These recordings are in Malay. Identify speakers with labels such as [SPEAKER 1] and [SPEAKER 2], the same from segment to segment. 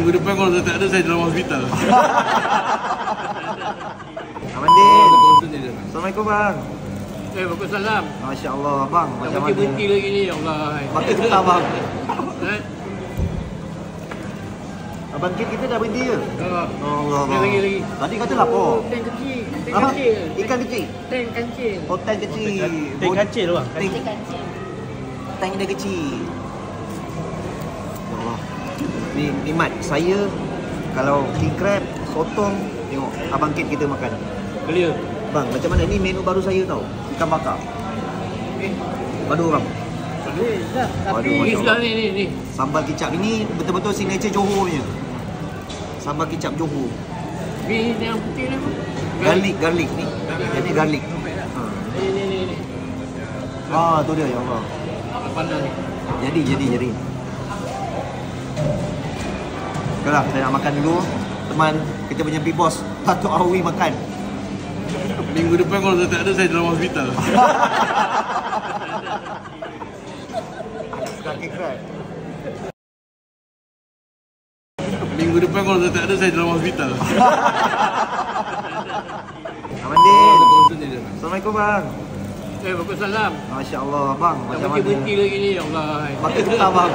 [SPEAKER 1] Minggu depan kalau saya tak ada, saya dalam hospital.
[SPEAKER 2] Abang Din. Assalamualaikum bang.
[SPEAKER 1] Waalaikumsalam.
[SPEAKER 2] Masya Allah bang. Macam mana?
[SPEAKER 1] Berhenti lagi ni, ya Allah.
[SPEAKER 2] Makin susah bang. Abang Kit kita dah berhenti ke? Allah bang.
[SPEAKER 1] Lagi.
[SPEAKER 2] Tadi kata lapor.
[SPEAKER 1] Tank kecil.
[SPEAKER 2] Ikan kecil?
[SPEAKER 1] Tank kancil.
[SPEAKER 2] Oh tank kecil.
[SPEAKER 3] Tank kancil bang.
[SPEAKER 2] Tank dia kecil. Ya Allah. Ni Mat, saya kalau king crab, sotong, tengok Abang Kit kita makan.
[SPEAKER 1] Clear.
[SPEAKER 2] Bang, macam mana ni menu baru saya tau. Ikan bakar. Padu bang.
[SPEAKER 1] Tapi ni sudah ni.
[SPEAKER 2] Sambal kicap ini betul-betul signature Johor punya. Sambal kicap Johor.
[SPEAKER 1] Ni yang putih ni apa?
[SPEAKER 2] Garlic ni. Ini garlic.
[SPEAKER 1] Ni.
[SPEAKER 2] Ah, tu dia ya Allah.
[SPEAKER 1] Pandang ni.
[SPEAKER 2] Jadi. Okeylah, saya nak makan dulu. Teman kita punya big boss Datuk Awi makan.
[SPEAKER 1] Minggu depan kalau saya tak ada, saya dalam hospital.
[SPEAKER 2] Kaki crab.
[SPEAKER 1] Minggu depan kalau saya tak ada, saya dalam hospital.
[SPEAKER 2] Abang Din. Assalamualaikum bang.
[SPEAKER 1] Waalaikumsalam.
[SPEAKER 2] Masya Allah bang. Macam mana?
[SPEAKER 1] Berhenti lagi ni, ya Allah.
[SPEAKER 2] Makin susah bang.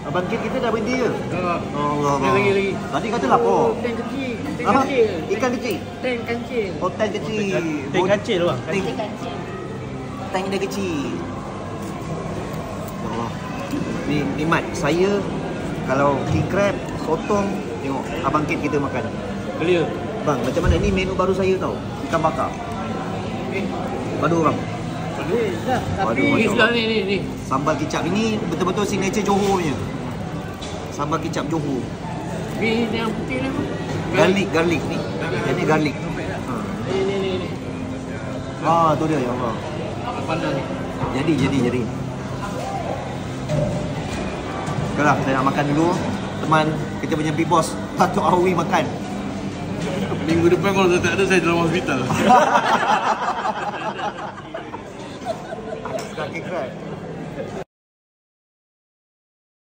[SPEAKER 2] Abang Kit kita dah berhenti ke? Allah bang.
[SPEAKER 1] Lagi.
[SPEAKER 2] Tadi kata lapor.
[SPEAKER 1] Tank kecil.
[SPEAKER 2] Ikan kecil?
[SPEAKER 1] Tank kancil.
[SPEAKER 2] Oh tank kecil.
[SPEAKER 3] Tank kancil bang.
[SPEAKER 2] Tank dia kecil. Ya Allah. Ni Mat, saya kalau king crab, sotong, tengok Abang Kit kita makan.
[SPEAKER 1] Clear.
[SPEAKER 2] Bang, macam mana ni menu baru saya tau. Ikan bakar. Padu bang.
[SPEAKER 1] Tapi ni sudah ni.
[SPEAKER 2] Sambal kicap ini betul-betul signature Johor punya. Sambal kicap Johor.
[SPEAKER 1] Ni yang putih ni apa?
[SPEAKER 2] Garlic ni. Ini garlic.
[SPEAKER 1] Ni.
[SPEAKER 2] Ah, tu dia ya Allah.
[SPEAKER 1] Pandang ni.
[SPEAKER 2] Jadi. Okeylah, saya nak makan dulu. Teman kita punya big boss Datuk Awi makan.
[SPEAKER 1] Minggu depan kalau saya tak ada, saya dalam hospital.
[SPEAKER 2] Kaki crab.